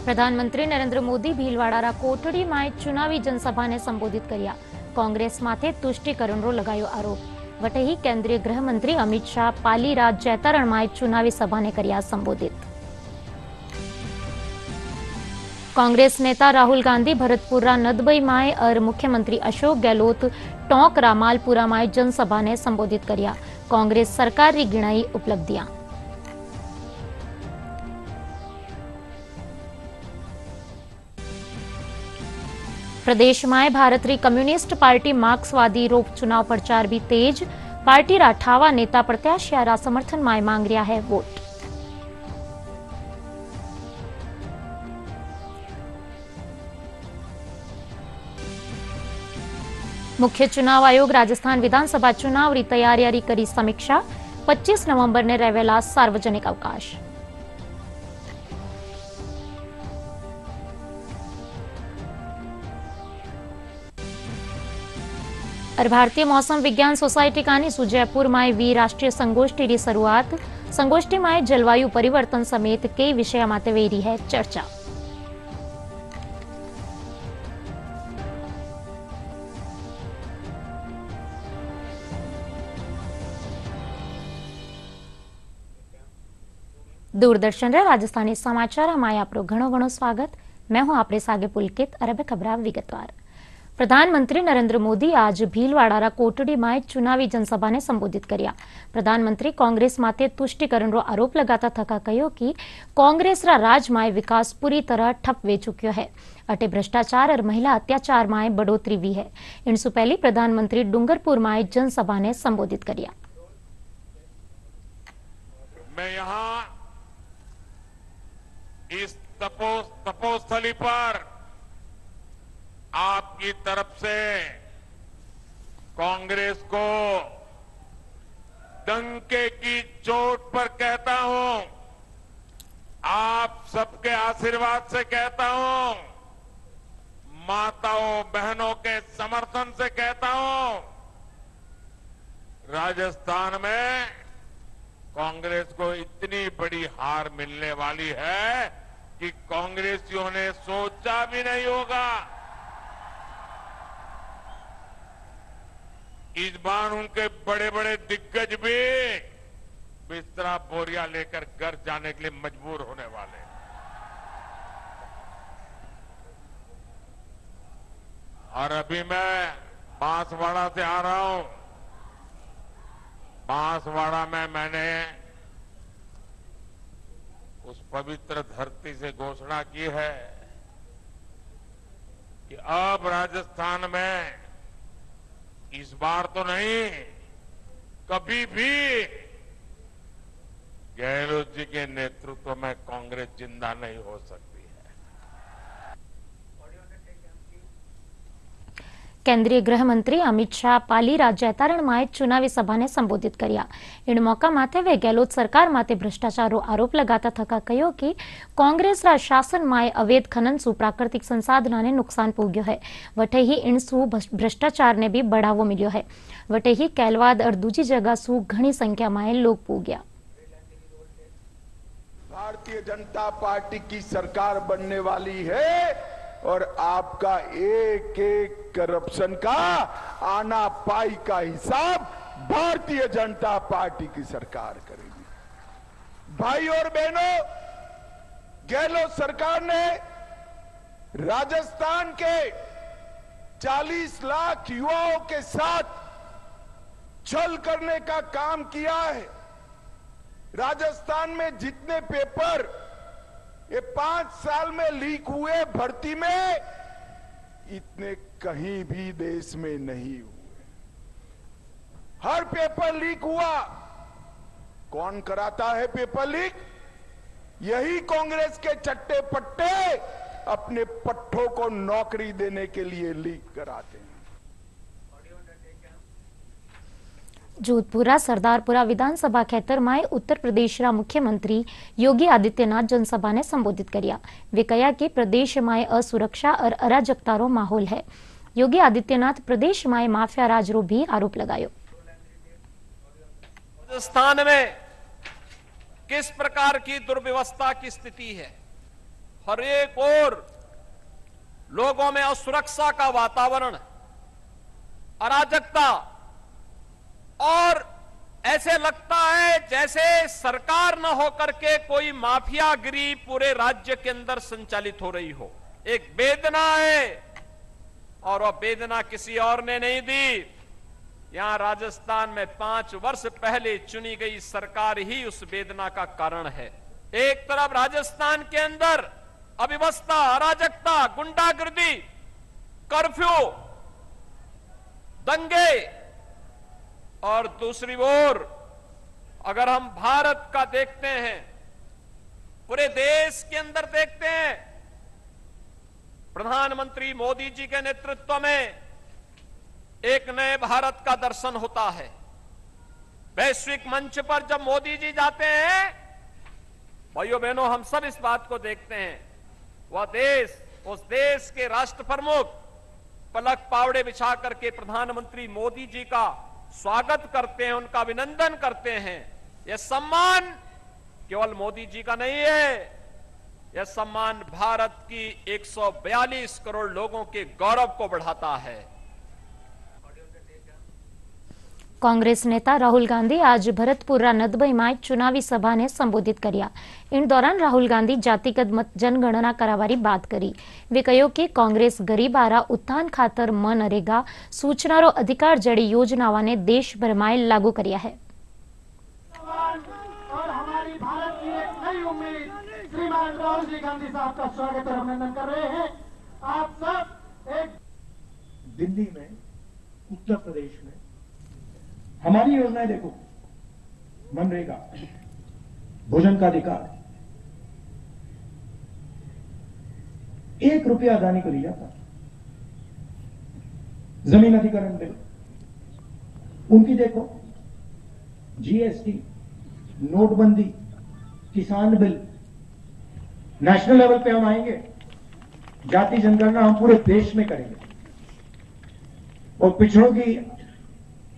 પ્રધાનમંત્રી નરેન્દ્ર મોદી ભીલવાડા કોટડીમાં ચુનાવી જનસભાને સંબોધિત કર્યા. કોંગ્રેસ માથે તુષ્ટિકરણનો લગાયો આરોપ. વટેહી કેન્દ્રીય ગૃહમંત્રી અમિત શાહ પાલીરાજ જૈતારણમાં ચુનાવી સભાને કર્યા સંબોધિત. कांग्रेस नेता राहुल गांधी भरतपुरा नदबई माए और मुख्यमंत्री अशोक गहलोत टोंकरा मालपुरा माए जनसभा ने संबोधित किया. कांग्रेस सरकार की गिनाई उपलब्धियां. प्रदेश में भारतीय कम्युनिस्ट पार्टी मार्क्सवादी रोप चुनाव प्रचार भी तेज. पार्टी राठावा नेता प्रत्याशियारा समर्थन में मांग रहा है वोट. मुख्य चुनाव आयोग राजस्थान विधानसभा चुनाव री तैयारी करी समीक्षा. 25 नवंबर ने रहेला सार्वजनिक अवकाश. और भारतीय मौसम विज्ञान सोसायटी कानी जयपुर में वी राष्ट्रीय संगोष्ठी की शुरुआत. संगोष्ठी में जलवायु परिवर्तन समेत कई विषय माते वेरी है चर्चा. दूरदर्शन रे राजस्थानी समाचार में आपरो घणो घणो स्वागत. मैं हूं आपरे सागे पुलकित. अरबे खबरा विगतवार. प्रधानमंत्री नरेंद्र मोदी आज भीलवाड़ा कोटड़ी में चुनावी जनसभा ने संबोधित किया. प्रधानमंत्री कांग्रेस माते तुष्टिकरण रो आरोप लगाता थका कहो कि कांग्रेस रा राज में विकास पूरी तरह ठप वे चुक्यो है. अटे भ्रष्टाचार और महिला अत्याचार में बढ़ोतरी हुई है. इनसु पहले प्रधानमंत्री डूंगरपुर में जनसभा ने संबोधित किया. मैं यहाँ इस तपोस्थली पर आपकी तरफ से कांग्रेस को डंके की चोट पर कहता हूं, आप सबके आशीर्वाद से कहता हूं, माताओं बहनों के समर्थन से कहता हूं, राजस्थान में कांग्रेस को इतनी बड़ी हार मिलने वाली है कि कांग्रेसियों ने सोचा भी नहीं होगा. इस बार उनके बड़े बड़े दिग्गज भी बिस्तरा बोरिया लेकर घर जाने के लिए मजबूर होने वाले. और अभी मैं बांसवाड़ा से आ रहा हूं. बांसवाड़ा में मैंने उस पवित्र धरती से घोषणा की है कि अब राजस्थान में इस बार तो नहीं, कभी भी गहलोत जी के नेतृत्व में कांग्रेस जिंदा नहीं हो सकती है. केंद्रीय गृह मंत्री अमित शाह पालीराज जैतारण में चुनावी सभा ने संबोधित किया. इन मौका माथे वे गहलोत सरकार माथे भ्रष्टाचार आरोप लगाता थका कहो कि कांग्रेस रा शासन में अवैध खनन सु प्राकृतिक संसाधन ने नुकसान पहुंचो है. वटे ही इन सु भ्रष्टाचार ने भी बढ़ावो मिलो है. वटे ही कैलवाद और दूजी जगह सु घनी संख्या में लोग पूग्या. भारतीय जनता पार्टी की सरकार बनने वाली है और आपका एक एक करप्शन का आना पाई का हिसाब भारतीय जनता पार्टी की सरकार करेगी. भाई और बहनों, गहलोत सरकार ने राजस्थान के 40 लाख युवाओं के साथ छल करने का काम किया है. राजस्थान में जितने पेपर ये 5 साल में लीक हुए भर्ती में, इतने कहीं भी देश में नहीं हुए. हर पेपर लीक हुआ. कौन कराता है पेपर लीक? यही कांग्रेस के चट्टे पट्टे अपने पट्टों को नौकरी देने के लिए लीक कराते हैं. जोधपुरा सरदारपुरा विधानसभा खेतर में उत्तर प्रदेश रा मुख्यमंत्री योगी आदित्यनाथ जनसभा ने संबोधित किया. वे कहा कि प्रदेश में असुरक्षा और अराजकता रो माहौल है. योगी आदित्यनाथ प्रदेश में माफिया राज रो भी आरोप लगायो. राजस्थान में किस प्रकार की दुर्व्यवस्था की स्थिति है हर एक ओर लोगों में असुरक्षा का वातावरण, अराजकता, और ऐसे लगता है जैसे सरकार न होकर के कोई माफियागिरी पूरे राज्य के अंदर संचालित हो रही हो। एक वेदना है, और वह वेदना किसी और ने नहीं दी। यहां राजस्थान में 5 वर्ष पहले चुनी गई सरकार ही उस वेदना का कारण है। एक तरफ राजस्थान के अंदर अव्यवस्था, अराजकता, गुंडागर्दी, कर्फ्यू, दंगे, और दूसरी ओर अगर हम भारत का देखते हैं, पूरे देश के अंदर देखते हैं, प्रधानमंत्री मोदी जी के नेतृत्व में एक नए भारत का दर्शन होता है। वैश्विक मंच पर जब मोदी जी जाते हैं, भाइयों बहनों, हम सब इस बात को देखते हैं, वह देश, उस देश के राष्ट्र प्रमुख पलक पावड़े बिछा करके प्रधानमंत्री मोदी जी का स्वागत करते हैं, उनका अभिनंदन करते हैं। यह सम्मान केवल मोदी जी का नहीं है, यह सम्मान भारत की 142 करोड़ लोगों के गौरव को बढ़ाता है। कांग्रेस नेता राहुल गांधी आज भरतपुरा नदबई में चुनावी सभा ने संबोधित કર્યા। इन दौरान राहुल गांधी जातिगत मत जनगणना करावारी बात करी। वे कहो कि कांग्रेस गरीबारा उत्थान खातर मनरेगा सूचनारो अधिकार जड़ी योजनाओं ने देशभर में लागू किया है। और हमारी भारत की एक नई उम्मीद श्रीमान राहुल जी गांधी साहब का स्वागत और अभिनंदन कर रहे हैं। आप सब एक दिल्ली में, उत्तर प्रदेश में हमारी योजनाएं देखो, मनरेगा, भोजन का अधिकार, 1 रुपया अदानी को दिया था, जमीन अधिग्रहण बिल, उनकी देखो, जीएसटी, नोटबंदी, किसान बिल, नेशनल लेवल पे हम आएंगे, जाति जनगणना हम पूरे देश में करेंगे, और पिछड़ों की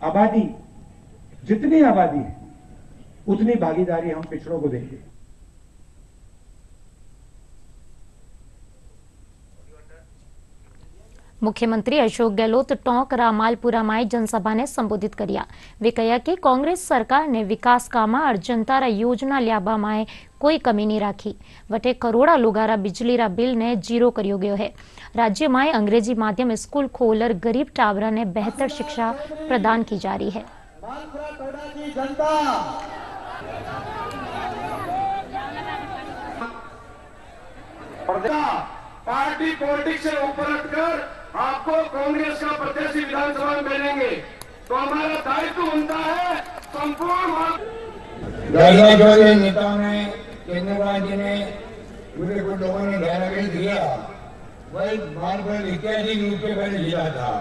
आबादी, जितनी आबादी है उतनी भागीदारी हम पिछड़ों को देंगे। मुख्यमंत्री अशोक गहलोत टोंक रामालपुरा में जनसभा ने संबोधित किया। वे कहा कि कांग्रेस सरकार ने विकास काम और जनतारा योजना ल्याबा में कोई कमी नहीं राखी। वटे करोड़ा लोगारा बिजलीरा बिल ने जीरो करियो गयो है। राज्य में अंग्रेजी माध्यम स्कूल खोलकर गरीब टाबरा ने बेहतर शिक्षा प्रदान की जा रही है। पार्टी पॉलिटिक्स से ऊपर हटकर आपको कांग्रेस का प्रत्याशी विधानसभा में मिलेंगे, तो हमारा दायित्व बनता है संपूर्ण नेताओं ने, केंद्रपाल जी ने, मुझे कुछ लोगों ने ध्यान आगे दिया, वही मालपुरा इत्यादि रूप से पहले जिला था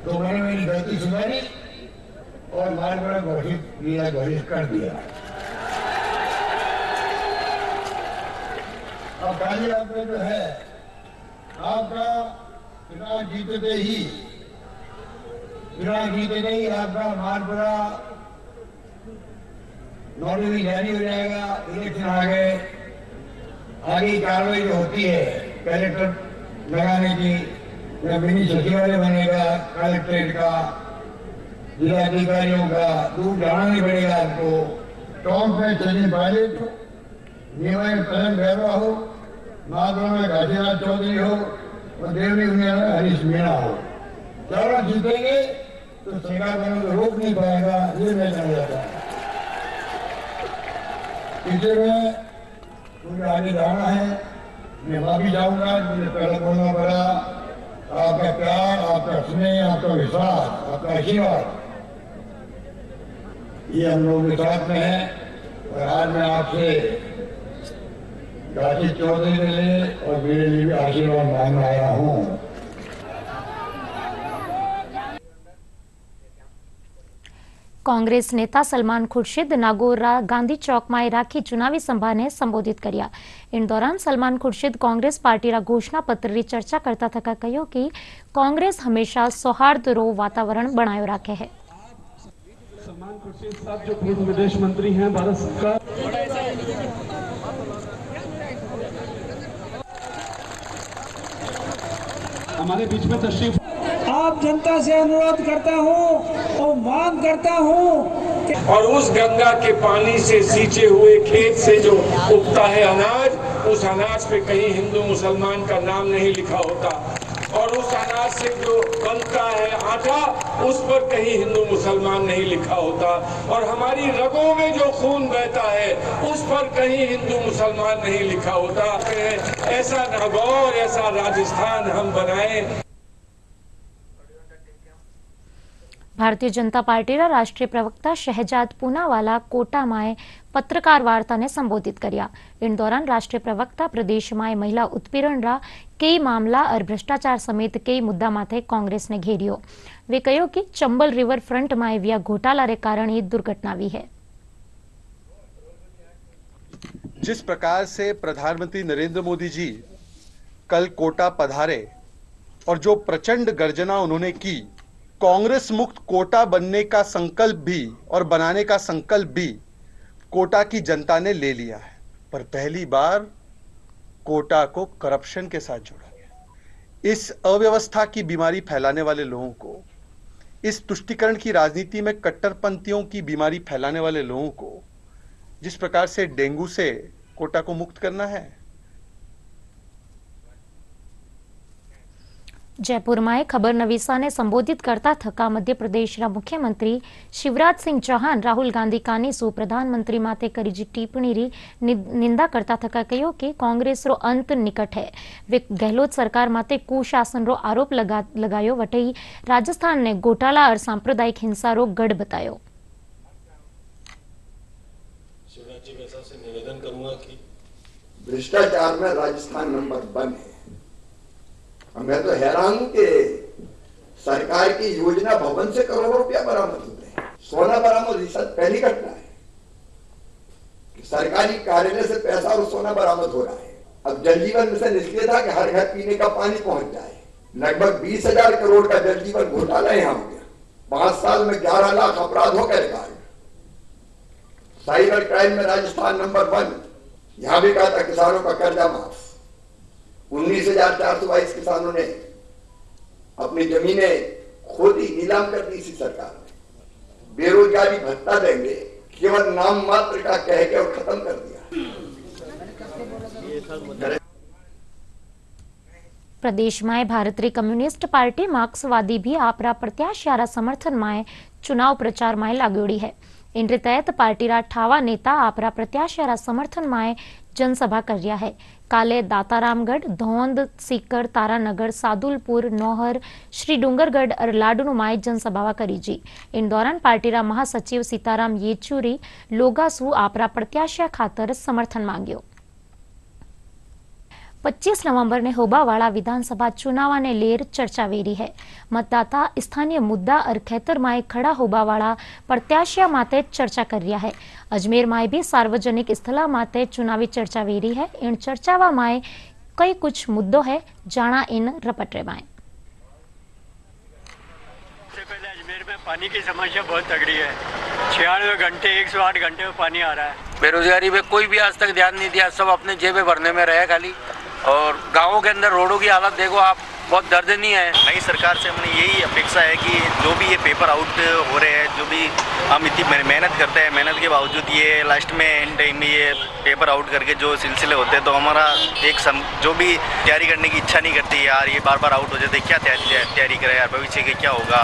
तो मैंने मेरी गलती सुधारी और मालपुरा घोषित कर दिया। अब पहले आपका जो है, आपका चुनाव जीतते ही आपका मालपुरा नौकरी जारी हो जाएगा। इलेक्शन आ गए, आगे कार्रवाई जो होती है कलेक्टर लगाने की, या मिनी सचिवालय बनेगा कलेक्ट्रेट का, जिलाधिकारियों का, दूर जाना नहीं पड़ेगा आपको। टॉप में चलिए पायलट हो, नीवा में करण गहवा हो, माधुरा में घासीराज चौधरी हो और देवनी दुनिया में हरीश मीणा हो। चारों जीतेंगे तो सरकार बने तो रोक नहीं पाएगा, ये मैं समझ जाता हूँ। इसे में मुझे आगे जाना है, मैं माफी चाहूंगा, मुझे पहले बोलना पड़ा। आपका प्यार, आपका स्नेह, आपका विश्वास, आपका आशीर्वाद, ये हम लोगों के साथ में है। और आज मैं आपसे राजेश चौधरी के लिए और मेरे लिए भी आशीर्वाद मांगने आया हूँ। कांग्रेस नेता सलमान खुर्शीद नागौरा गांधी चौक में राखी चुनावी सभा ने संबोधित किया। इन दौरान सलमान खुर्शीद कांग्रेस पार्टी घोषणा पत्र की चर्चा करता थका कहो कि कांग्रेस हमेशा सौहार्द रो वातावरण बनायो राखे है। सलमान खुर्शीद साहब जो पूर्व विदेश मंत्री हैं भारत सरकार, हमारे बीच में तशरीफ। आप जनता से अनुरोध करता हूं और मांग करता हूं कि और उस गंगा के पानी से सींचे हुए खेत से जो उगता है अनाज, उस अनाज पे कहीं हिंदू मुसलमान का नाम नहीं लिखा होता, और उस अनाज से जो बनता है आटा, उस पर कहीं हिंदू मुसलमान नहीं लिखा होता, और हमारी रगों में जो खून बहता है उस पर कहीं हिंदू मुसलमान नहीं लिखा होता। ऐसा नागौर, ऐसा राजस्थान हम बनाएं। ભારતીય જનતા પાર્ટીના રાષ્ટ્રીય પ્રવક્તા શહેજાદ પૂનાવાલા કોટામાં પત્રકાર વાર્તાને સંબોધિત કર્યા। इन दौरान राष्ट्रीय प्रवक्ता प्रदेश में महिला उत्पीड़न कई मामला और भ्रष्टाचार समेत कई मुद्दा माथे कांग्रेस ने घेरियो। वे कहो कि चंबल रिवर फ्रंट में व्या घोटाला रे कारण ये दुर्घटना हुई है। जिस प्रकार से प्रधानमंत्री नरेंद्र मोदी जी कल कोटा पधारे और जो प्रचंड गर्जना उन्होंने की, कांग्रेस मुक्त कोटा बनने का संकल्प भी और बनाने का संकल्प भी कोटा की जनता ने ले लिया है, पर पहली बार कोटा को करप्शन के साथ जोड़ा गया। इस अव्यवस्था की बीमारी फैलाने वाले लोगों को, इस तुष्टीकरण की राजनीति में कट्टरपंथियों की बीमारी फैलाने वाले लोगों को जिस प्रकार से डेंगू से कोटा को मुक्त करना है। जयपुर में खबर नवीसा ने संबोधित करता थका मध्य प्रदेश मुख्यमंत्री शिवराज सिंह चौहान राहुल गांधी कानीसु प्रधानमंत्री माते करी टिप्पणी री निंदा करता थका कहो कि कांग्रेस रो अंत निकट है। वे गहलोत सरकार माते कुशासन रो आरोप लगायो वटई राजस्थान ने घोटाला और सांप्रदायिक हिंसा रो गढ़ बतायो। शिवराज जी वैसा से निवेदन करूंगा कि भ्रष्टाचार में राजस्थान नंबर 1 है। मैं तो हैरान हूं कि सरकार की योजना भवन से करोड़ों रुपया बरामद होते हैं। सोना बरामद पहली घटना है कि सरकारी कार्यालय से पैसा और सोना बरामद हो रहा है। अब जल जीवन मिशन इसलिए था कि हर घर पीने का पानी पहुंच जाए। लगभग 20,000 करोड़ का जल जीवन घोटाला यहां हो गया। 5 साल में 11 लाख अपराधों का रिकॉर्ड। साइबर क्राइम में राजस्थान नंबर 1। यहां भी कहा था किसानों का कर्जा माफ। 19,422 किसानों ने अपनी जमीनें खोदी, नीलाम कर दी इसी सरकार ने। बेरोजगारी भत्ता देंगे केवल नाम मात्र का कह के और खत्म कर दिया। प्रदेश में भारतीय कम्युनिस्ट पार्टी मार्क्सवादी भी आपरा प्रत्याशियारा समर्थन में चुनाव प्रचार में लागोड़ी है। इन तहत पार्टी रा ठावा नेता आपरा प्रत्याशियारा समर्थन में जनसभा कर रहा है। काले दातारामगढ़, धौंद, सीकर, तारानगर, सादुलपुर, नौहर, श्री डूंगरगढ़ और लाडनू में जनसभा करी जी। इन दौरान पार्टी रा महासचिव सीताराम येचूरी लोगासु आपरा प्रत्याशिया खातर समर्थन मांग्यो। 25 नवंबर ने होबावाड़ा विधानसभा चुनाव ने लेर चर्चा वेरी है। मतदाता स्थानीय मुद्दा और खेतर में खड़ा होबावाड़ा प्रत्याशिया माते चर्चा कर रहा है। अजमेर में भी सार्वजनिक स्थल माते चुनावी चर्चा वेरी है। इन चर्चावा में कई कुछ मुद्दों है, जाना इन रपटरे में। सबसे पहले अजमेर में पानी की समस्या बहुत तगड़ी है। 96 घंटे 108 घंटे में पानी आ रहा है। बेरोजगारी पे कोई भी आज तक ध्यान नहीं दिया, सब अपने जेबें भरने में रहे खाली। और गांवों के अंदर रोडों की हालत देखो आप, बहुत दर्दनीय है। नई सरकार से हमने यही अपेक्षा है कि जो भी ये पेपर आउट हो रहे हैं, जो भी हम इतनी मेहनत करते हैं, मेहनत के बावजूद ये लास्ट में एंड टाइम में ये पेपर आउट करके जो सिलसिले होते हैं, तो हमारा जो भी तैयारी करने की इच्छा नहीं करती यार, ये बार बार आउट हो जाते, क्या तैयारी करें यार, भविष्य के क्या होगा।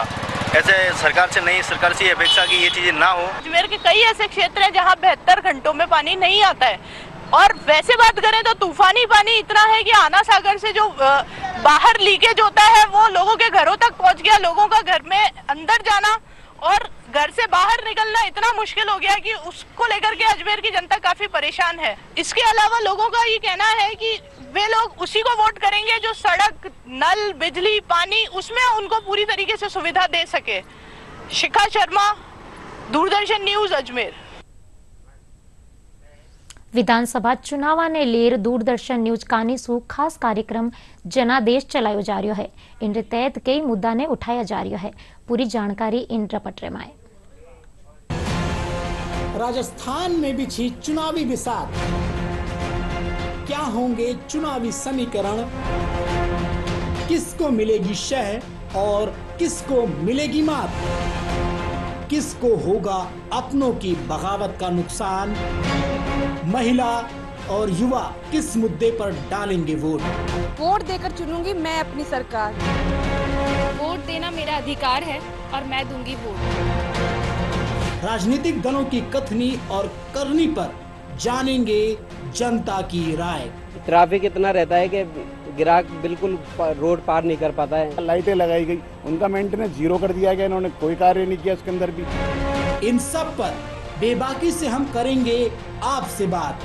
ऐसे सरकार से, नई सरकार से ये अपेक्षा कि ये चीजें ना हो। अजमेर के कई ऐसे क्षेत्र हैं जहां 72 घंटों में पानी नहीं आता है। और वैसे बात करें तो तूफानी पानी इतना है कि आना सागर से जो बाहर लीकेज होता है वो लोगों के घरों तक पहुंच गया। लोगों का घर में अंदर जाना और घर से बाहर निकलना इतना मुश्किल हो गया कि उसको लेकर के अजमेर की जनता काफी परेशान है। इसके अलावा लोगों का ये कहना है कि वे लोग उसी को वोट करेंगे जो सड़क, नल, बिजली, पानी उसमें उनको पूरी तरीके से सुविधा दे सके। शिखा शर्मा, दूरदर्शन न्यूज, अजमेर। विधानसभा चुनाव ने लेर दूरदर्शन न्यूज कानीसु खास कार्यक्रम जनादेश चलायो जा रहा है। इन तहत कई मुद्दा ने उठाया जा रहा है। पूरी जानकारी इन रपटरे में। राजस्थान में बिछी चुनावी बिसात। क्या होंगे चुनावी समीकरण, किसको मिलेगी शह और किसको मिलेगी मात, किसको होगा अपनों की बगावत का नुकसान, महिला और युवा किस मुद्दे पर डालेंगे वोट। वोट देकर चुनूंगी मैं अपनी सरकार। वोट देना मेरा अधिकार है और मैं दूंगी वोट। राजनीतिक दलों की कथनी और करनी पर जानेंगे जनता की राय। ट्रैफिक इतना रहता है कि ग्राहक बिल्कुल रोड पार नहीं कर पाता है। लाइटें लगाई गई, उनका मेंटेनेंस जीरो कर दिया गया, इन्होंने कोई कार्य नहीं किया इसके अंदर भी। इन सब पर बेबाकी से हम करेंगे आपसे बात।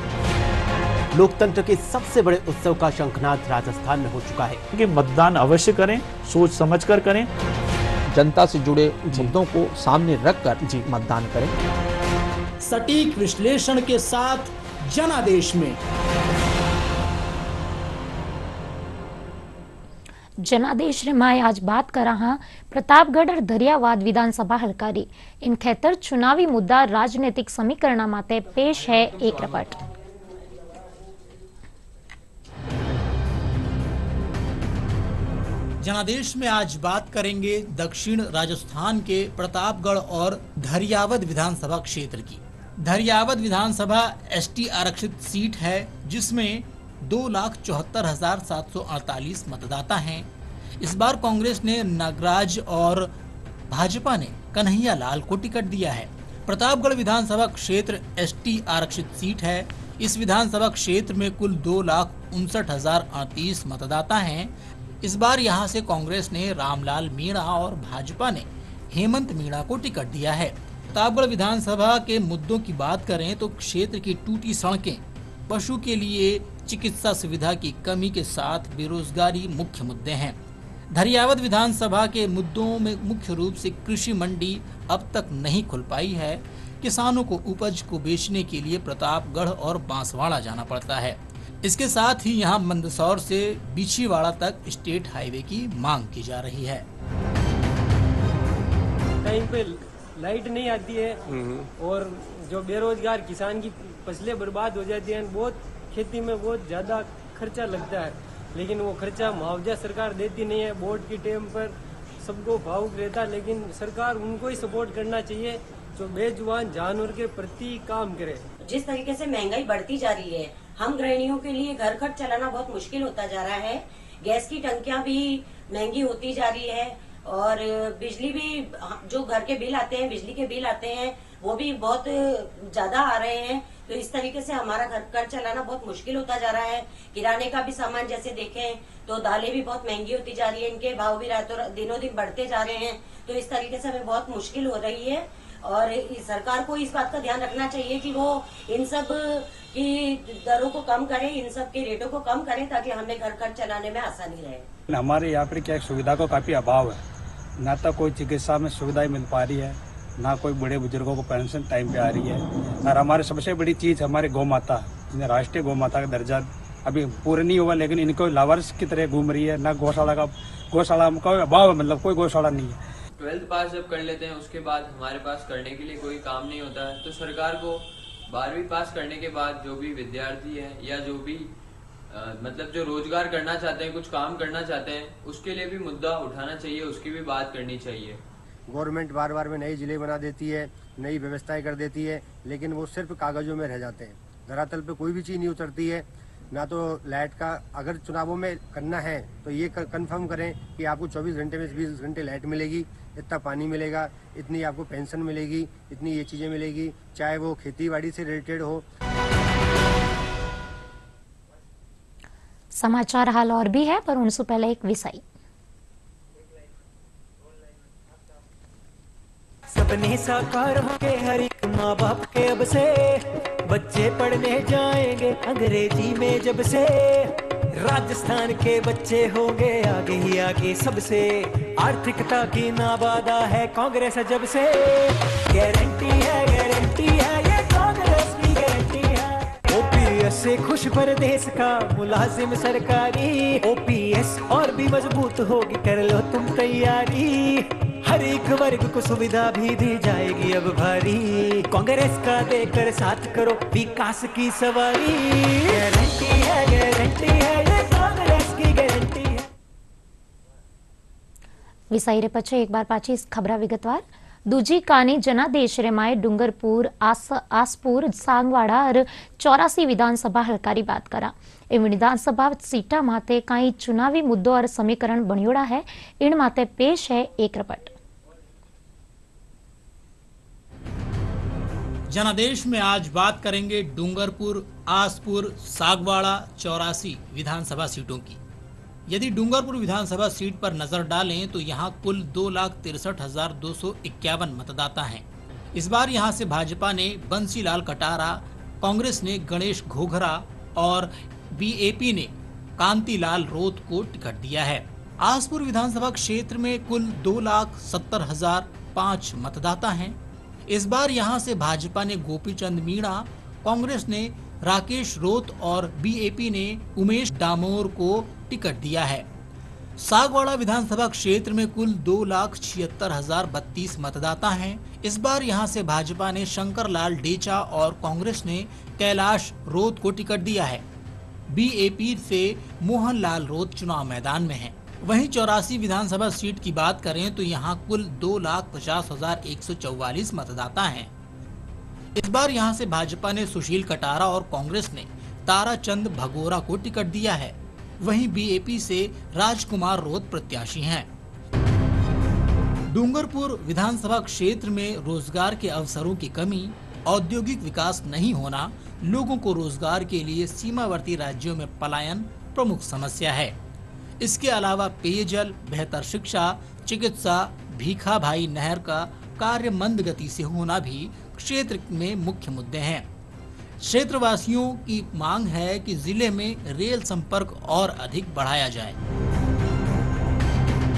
लोकतंत्र के सबसे बड़े उत्सव का शंखनाद राजस्थान में हो चुका है कि मतदान अवश्य करें, सोच समझकर करें, जनता से जुड़े मुद्दों को सामने रखकर मतदान करें। सटीक विश्लेषण के साथ जनादेश में। जनादेश रे माए आज बात कर रहा प्रतापगढ़ और दरियावाद विधानसभा हलकारी इन खेतर चुनावी मुद्दा राजनीतिक समीकरण माते पेश है एक रिपोर्ट। जनादेश में आज बात करेंगे दक्षिण राजस्थान के प्रतापगढ़ और दरियावद विधानसभा क्षेत्र की। दरियावद विधानसभा एसटी आरक्षित सीट है जिसमें 2,74,748 मतदाता हैं। इस बार कांग्रेस ने नागराज और भाजपा ने कन्हैया लाल को टिकट दिया है। प्रतापगढ़ विधानसभा क्षेत्र एसटी आरक्षित सीट है। इस विधानसभा क्षेत्र में कुल 2,59,038 मतदाता हैं। इस बार यहां से कांग्रेस ने रामलाल मीणा और भाजपा ने हेमंत मीणा को टिकट दिया है। प्रतापगढ़ विधानसभा के मुद्दों की बात करें तो क्षेत्र की टूटी सड़कें, पशु के लिए चिकित्सा सुविधा की कमी के साथ बेरोजगारी मुख्य मुद्दे हैं। दरियावद विधानसभा के मुद्दों में मुख्य रूप से कृषि मंडी अब तक नहीं खुल पाई है। किसानों को उपज को बेचने के लिए प्रतापगढ़ और बांसवाड़ा जाना पड़ता है। इसके साथ ही यहां मंदसौर से बिछीवाड़ा तक स्टेट हाईवे की मांग की जा रही है। टाइम पे लाइट नहीं आती है और जो बेरोजगार किसान की फसलें बर्बाद हो जाती हैं। बहुत खेती में बहुत ज्यादा खर्चा लगता है, लेकिन वो खर्चा मुआवजा सरकार देती नहीं है। बोर्ड की टाइम पर सबको भावुक रहता है, लेकिन सरकार उनको ही सपोर्ट करना चाहिए जो बेजुबान जानवर के प्रति काम करे। जिस तरीके से महंगाई बढ़ती जा रही है, हम गृहिणियों के लिए घर खर्च चलाना बहुत मुश्किल होता जा रहा है। गैस की टंकियां भी महंगी होती जा रही है और बिजली भी, जो घर के बिल आते हैं, बिजली के बिल आते हैं, वो भी बहुत ज्यादा आ रहे हैं। तो इस तरीके से हमारा घर खर्च चलाना बहुत मुश्किल होता जा रहा है। किराने का भी सामान जैसे देखें तो दालें भी बहुत महंगी होती जा रही है, इनके भाव भी दिनों दिन बढ़ते जा रहे हैं। तो इस तरीके से हमें बहुत मुश्किल हो रही है और सरकार को इस बात का ध्यान रखना चाहिए कि वो इन सब की दरों को कम करें, इन सब के रेटों को कम करें ताकि हमें घर खर्च चलाने में आसानी रहे। हमारे यहाँ पर क्या सुविधा का काफी अभाव है, ना तो कोई चिकित्सा में सुविधाएं मिल पा रही है, ना कोई बड़े बुजुर्गों को पेंशन टाइम पे आ रही है। और हमारे सबसे बड़ी चीज हमारे गौ माता, राष्ट्रीय गौ माता का दर्जा अभी पूरा नहीं हुआ, लेकिन इनको लावारिस की तरह घूम रही है। ना गौशाला का अभाव है, मतलब कोई गौशाला नहीं है। 12th पास जब कर लेते हैं उसके बाद हमारे पास करने के लिए कोई काम नहीं होता है, तो सरकार को 12वीं पास करने के बाद जो भी विद्यार्थी है या जो भी मतलब जो रोजगार करना चाहते हैं, कुछ काम करना चाहते हैं, उसके लिए भी मुद्दा उठाना चाहिए, उसकी भी बात करनी चाहिए। गवर्नमेंट बार बार में नई जिले बना देती है, नई व्यवस्थाएं कर देती है, लेकिन वो सिर्फ कागजों में रह जाते हैं। धरातल पे कोई भी चीज नहीं उतरती है। ना तो लाइट का अगर चुनावों में करना है तो ये कंफर्म करें कि आपको 24 घंटे में 20 घंटे लाइट मिलेगी, इतना पानी मिलेगा, इतनी आपको पेंशन मिलेगी, इतनी ये चीजें मिलेगी, चाहे वो खेती बाड़ी से रिलेटेड हो। समाचार हाल और भी है, पर उनसे पहले एक विषय। सपने साकार होंगे हर एक माँ बाप के, अब से बच्चे पढ़ने जाएंगे अंग्रेजी में जब से। राजस्थान के बच्चे होंगे आगे ही आगे सबसे, आर्थिकता की नाबादा है कांग्रेस जब से। गारंटी है ये कांग्रेस की गारंटी है। OPS से खुश प्रदेश का मुलाजिम सरकारी, ओपीएस और भी मजबूत होगी, कर लो तुम तैयारी। हर एक वर्ग को सुविधा भी दी जाएगी अब भारी, कांग्रेस का देकर साथ करो विकास की सवारी। गारंटी है ये कांग्रेस की गारंटी है। વિસાઈ રે પછી એક બાર પાછી ખબરા વિગતવાર दूजी कानी जनादेश रेमाए डूंगरपुर आसपुर सांगवाड़ा और 84 विधानसभा हलकारी बात करा। इन विधानसभा सीटा माते कई चुनावी मुद्दों और समीकरण बनियोड़ा है। इन माते पेश है एक रिपोर्ट। जनादेश में आज बात करेंगे डूंगरपुर आसपुर सांगवाड़ा 84 विधानसभा सीटों की। यदि डूंगरपुर विधानसभा सीट पर नजर डालें तो यहाँ कुल 2,63,251 मतदाता हैं। इस बार यहाँ से भाजपा ने बंसीलाल कटारा, कांग्रेस ने गणेश घोघरा और बीएपी ने कांतिलाल रोत को टिकट दिया है। आसपुर विधानसभा क्षेत्र में कुल 2,70,005 मतदाता हैं। इस बार यहाँ से भाजपा ने गोपीचंद मीणा, कांग्रेस ने राकेश रोत और बीएपी ने उमेश डामोर को टिकट दिया है। सांगवाड़ा विधानसभा क्षेत्र में कुल 2,76,032 मतदाता हैं। इस बार यहां से भाजपा ने शंकरलाल डेचा और कांग्रेस ने कैलाश रोत को टिकट दिया है। बीएपी से मोहनलाल रोत चुनाव मैदान में हैं। वहीं 84 विधानसभा सीट की बात करें तो यहां कुल 2,50,144 मतदाता हैं। इस बार यहां से भाजपा ने सुशील कटारा और कांग्रेस ने ताराचंद भगोरा को टिकट दिया है। वहीं बीएपी से राजकुमार रोत प्रत्याशी हैं। डूंगरपुर विधानसभा क्षेत्र में रोजगार के अवसरों की कमी, औद्योगिक विकास नहीं होना, लोगों को रोजगार के लिए सीमावर्ती राज्यों में पलायन प्रमुख समस्या है। इसके अलावा पेयजल, बेहतर शिक्षा, चिकित्सा, भीखा भाई नहर का कार्य मंद गति से होना भी क्षेत्र में मुख्य मुद्दे हैं। क्षेत्रवासियों की मांग है कि जिले में रेल संपर्क और अधिक बढ़ाया जाए।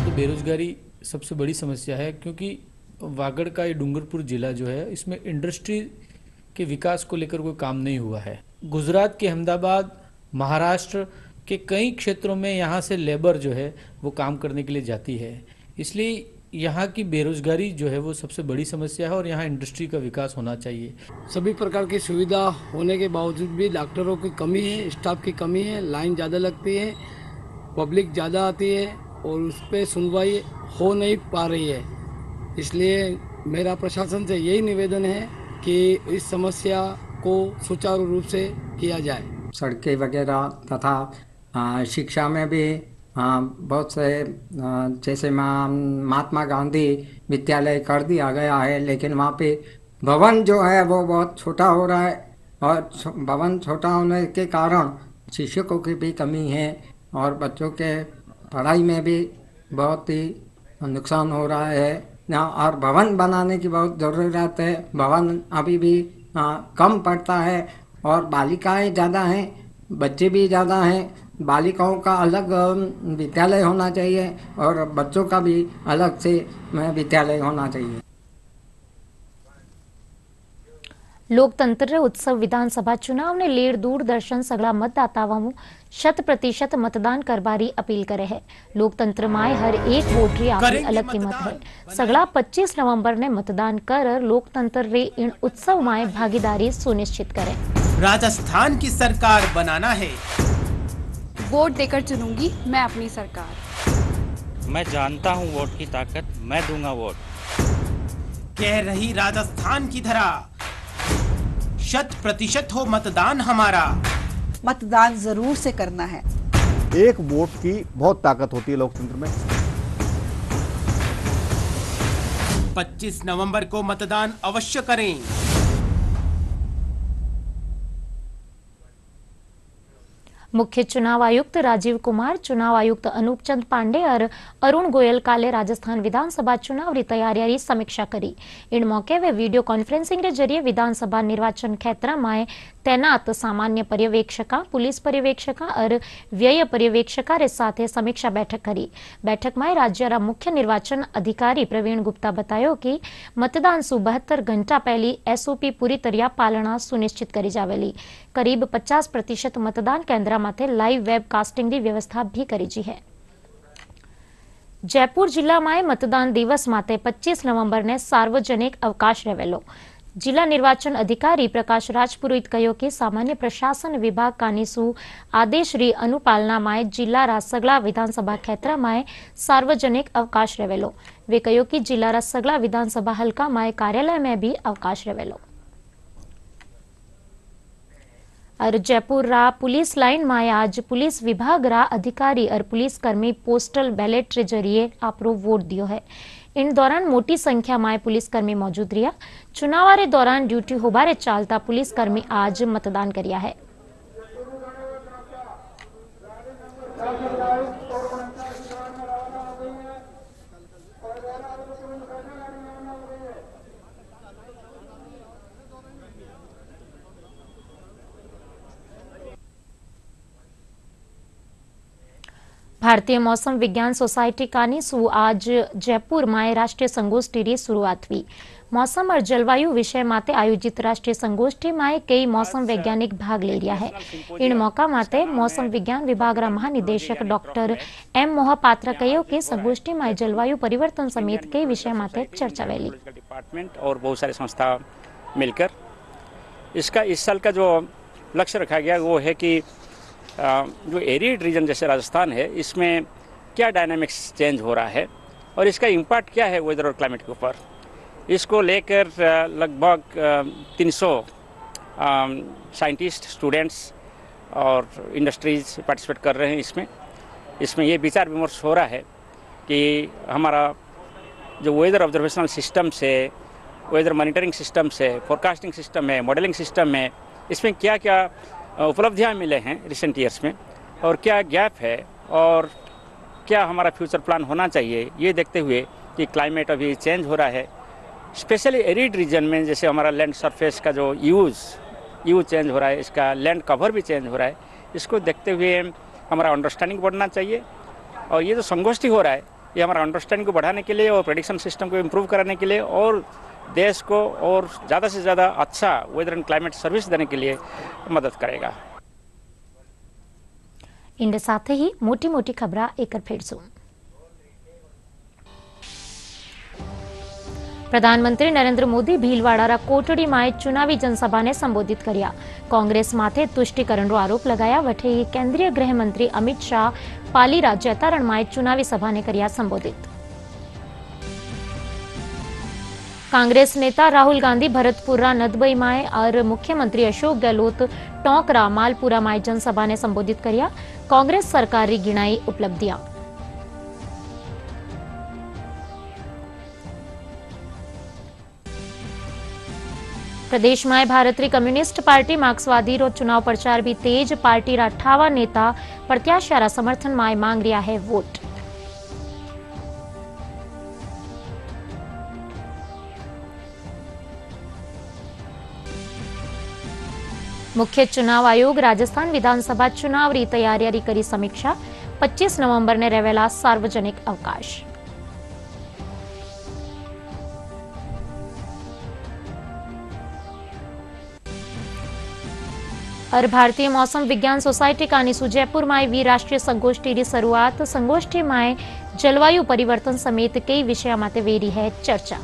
तो बेरोजगारी सबसे बड़ी समस्या है, क्योंकि वागड़ का ये डूंगरपुर जिला जो है, इसमें इंडस्ट्री के विकास को लेकर कोई काम नहीं हुआ है। गुजरात के अहमदाबाद, महाराष्ट्र के कई क्षेत्रों में यहाँ से लेबर जो है वो काम करने के लिए जाती है। इसलिए यहाँ की बेरोजगारी जो है वो सबसे बड़ी समस्या है और यहाँ इंडस्ट्री का विकास होना चाहिए। सभी प्रकार की सुविधा होने के बावजूद भी डॉक्टरों की कमी है, स्टाफ की कमी है, लाइन ज़्यादा लगती है, पब्लिक ज़्यादा आती है और उस पर सुनवाई हो नहीं पा रही है। इसलिए मेरा प्रशासन से यही निवेदन है कि इस समस्या को सुचारू रूप से किया जाए। सड़कें वगैरह तथा शिक्षा में भी बहुत से जैसे महात्मा गांधी विद्यालय कर दिया गया है, लेकिन वहाँ पे भवन जो है वो बहुत छोटा हो रहा है और भवन छोटा होने के कारण शिक्षकों की भी कमी है और बच्चों के पढ़ाई में भी बहुत ही नुकसान हो रहा है। और भवन बनाने की बहुत ज़रूरत है। भवन अभी भी कम पड़ता है और बालिकाएं ज़्यादा हैं, बच्चे भी ज़्यादा हैं। बालिकाओं का अलग विद्यालय होना चाहिए और बच्चों का भी अलग से विद्यालय होना चाहिए। लोकतंत्र उत्सव विधानसभा चुनाव ने लेर दूरदर्शन सगड़ा मतदाताओं 100% मतदान करबारी अपील करे है। लोकतंत्र माए हर एक वोट री आपकी अलग कीमत है। सगड़ा 25 नवंबर ने मतदान कर लोकतंत्र रे इन उत्सव माए भागीदारी सुनिश्चित करें। राजस्थान की सरकार बनाना है, वोट देकर चुनूंगी मैं अपनी सरकार। मैं जानता हूं वोट की ताकत, मैं दूंगा वोट। कह रही राजस्थान की धरा, 100% हो मतदान हमारा। मतदान जरूर से करना है। एक वोट की बहुत ताकत होती है लोकतंत्र में। 25 नवंबर को मतदान अवश्य करें। मुख्य चुनाव आयुक्त राजीव कुमार, चुनाव आयुक्त अनूप चंद पांडे और अरुण गोयल काले राजस्थान विधानसभा चुनाव री तैयारियां री समीक्षा करी। इन मौके वे वीडियो कॉन्फ्रेंसिंग के जरिए विधानसभा निर्वाचन क्षेत्र में तैनात सामान्य पर्यवेक्षका, पुलिस पर्यवेक्षका और व्यय पर्यवेक्षका रे साथे समीक्षा बैठक करी। बैठक में राज्य रा मुख्य निर्वाचन अधिकारी प्रवीण गुप्ता बतायो कि मतदान 72 घंटा पहली एसओपी पूरी तरह पालना सुनिश्चित करी जावेली। करीब 50% मतदान केंद्र माथे लाइव वेबकास्टिंग की व्यवस्था भी करी जी है। जयपुर जिला में मतदान दिवस माटे 25 नवंबर ने सार्वजनिक अवकाश रहेलो। जिला निर्वाचन अधिकारी प्रकाश राजपुरोहित कहो कि सामान्य प्रशासन विभाग कानीसु आदेश री अनुपालना में जिला रा सगला विधानसभा क्षेत्र में सार्वजनिक अवकाश रहेलो। वे कहो कि जिला रा सगला विधानसभा हल्का में कार्यालय में भी अवकाश रहेलो। और जयपुर रा पुलिस लाइन में आज पुलिस विभाग रा अधिकारी और पुलिस कर्मी पोस्टल बैलेट के जरिए आपरो वोट दियो है। इन दौरान मोटी संख्या में पुलिसकर्मी मौजूद रहा। चुनाव के दौरान ड्यूटी होबारे चालता पुलिसकर्मी आज मतदान करिया है। भारतीय मौसम विज्ञान सोसाइटी कानीसु आज जयपुर में राष्ट्रीय संगोष्ठी की शुरुआत हुई। मौसम और जलवायु विषय माते आयोजित राष्ट्रीय संगोष्ठी में कई मौसम वैज्ञानिक भाग ले रहा है। इन मौका माते मौसम विज्ञान विभाग रा महानिदेशक डॉक्टर एम मोहपात्रा कहो कि संगोष्ठी में जलवायु परिवर्तन समेत कई विषय माते चर्चा वेली। डिपार्टमेंट और बहुत सारी संस्था मिलकर इसका इस साल का जो लक्ष्य रखा गया वो है कि जो एरिड रीजन जैसे राजस्थान है इसमें क्या डायनामिक्स चेंज हो रहा है और इसका इम्पैक्ट क्या है वेदर और क्लाइमेट के ऊपर। इसको लेकर लगभग 300 साइंटिस्ट, स्टूडेंट्स और इंडस्ट्रीज पार्टिसिपेट कर रहे हैं। इसमें ये विचार विमर्श हो रहा है कि हमारा जो वेदर ऑब्जर्वेशनल सिस्टम से, वेदर मॉनिटरिंग सिस्टम से, फोरकास्टिंग सिस्टम है, मॉडलिंग सिस्टम है, इसमें क्या क्या उपलब्धियां मिले हैं रिसेंट ईयर्स में और क्या गैप है और क्या हमारा फ्यूचर प्लान होना चाहिए, ये देखते हुए कि क्लाइमेट अभी चेंज हो रहा है। स्पेशली एरिड रीजन में जैसे हमारा लैंड सरफेस का जो यूज़ चेंज हो रहा है, इसका लैंड कवर भी चेंज हो रहा है। इसको देखते हुए हमारा अंडरस्टैंडिंग बढ़ना चाहिए और ये जो संगोष्ठी हो रहा है ये हमारा अंडरस्टैंडिंग को बढ़ाने के लिए और प्रेडिक्शन सिस्टम को इम्प्रूव कराने के लिए और देश को और ज़्यादा से ज़्यादा अच्छा वेदर एंड क्लाइमेट सर्विस देने के लिए मदद करेगा। इनके साथ ही मोटी मोटी खबरा एक फिर सुन। प्रधानमंत्री नरेंद्र मोदी भीलवाड़ा रा कोटड़ी में चुनावी जनसभा ने संबोधित किया। कांग्रेस माथे तुष्टिकरण रो आरोप लगाया। वठे ही केंद्रीय गृह मंत्री अमित शाह पाली राज्यतारण में चुनावी सभा ने किया संबोधित। कांग्रेस नेता राहुल गांधी भरतपुरा नदबई में और मुख्यमंत्री अशोक गहलोत टोंकरा मालपुरा में जनसभा ने संबोधित किया। कांग्रेस सरकार की गिनाई उपलब्धियां। प्रदेश में भारतीय कम्युनिस्ट पार्टी मार्क्सवादी रो चुनाव प्रचार भी तेज। पार्टी रा 58 नेता प्रत्याशियों रा समर्थन में मांग रहा है वोट। मुख्य चुनाव आयोग राजस्थान विधानसभा चुनाव री तैयारी करी समीक्षा। 25 नवंबर ने रहेला सार्वजनिक अवकाश। और भारतीय मौसम विज्ञान सोसाइटी कानीसु जयपुर में भी राष्ट्रीय संगोष्ठी की शुरुआत। संगोष्ठी में जलवायु परिवर्तन समेत कई विषयों माते वेरी है चर्चा।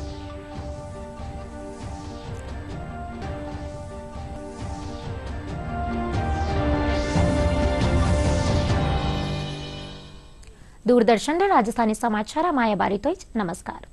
दूरदर्शन रे राजस्थानी समाचार माया बारी तो नमस्कार।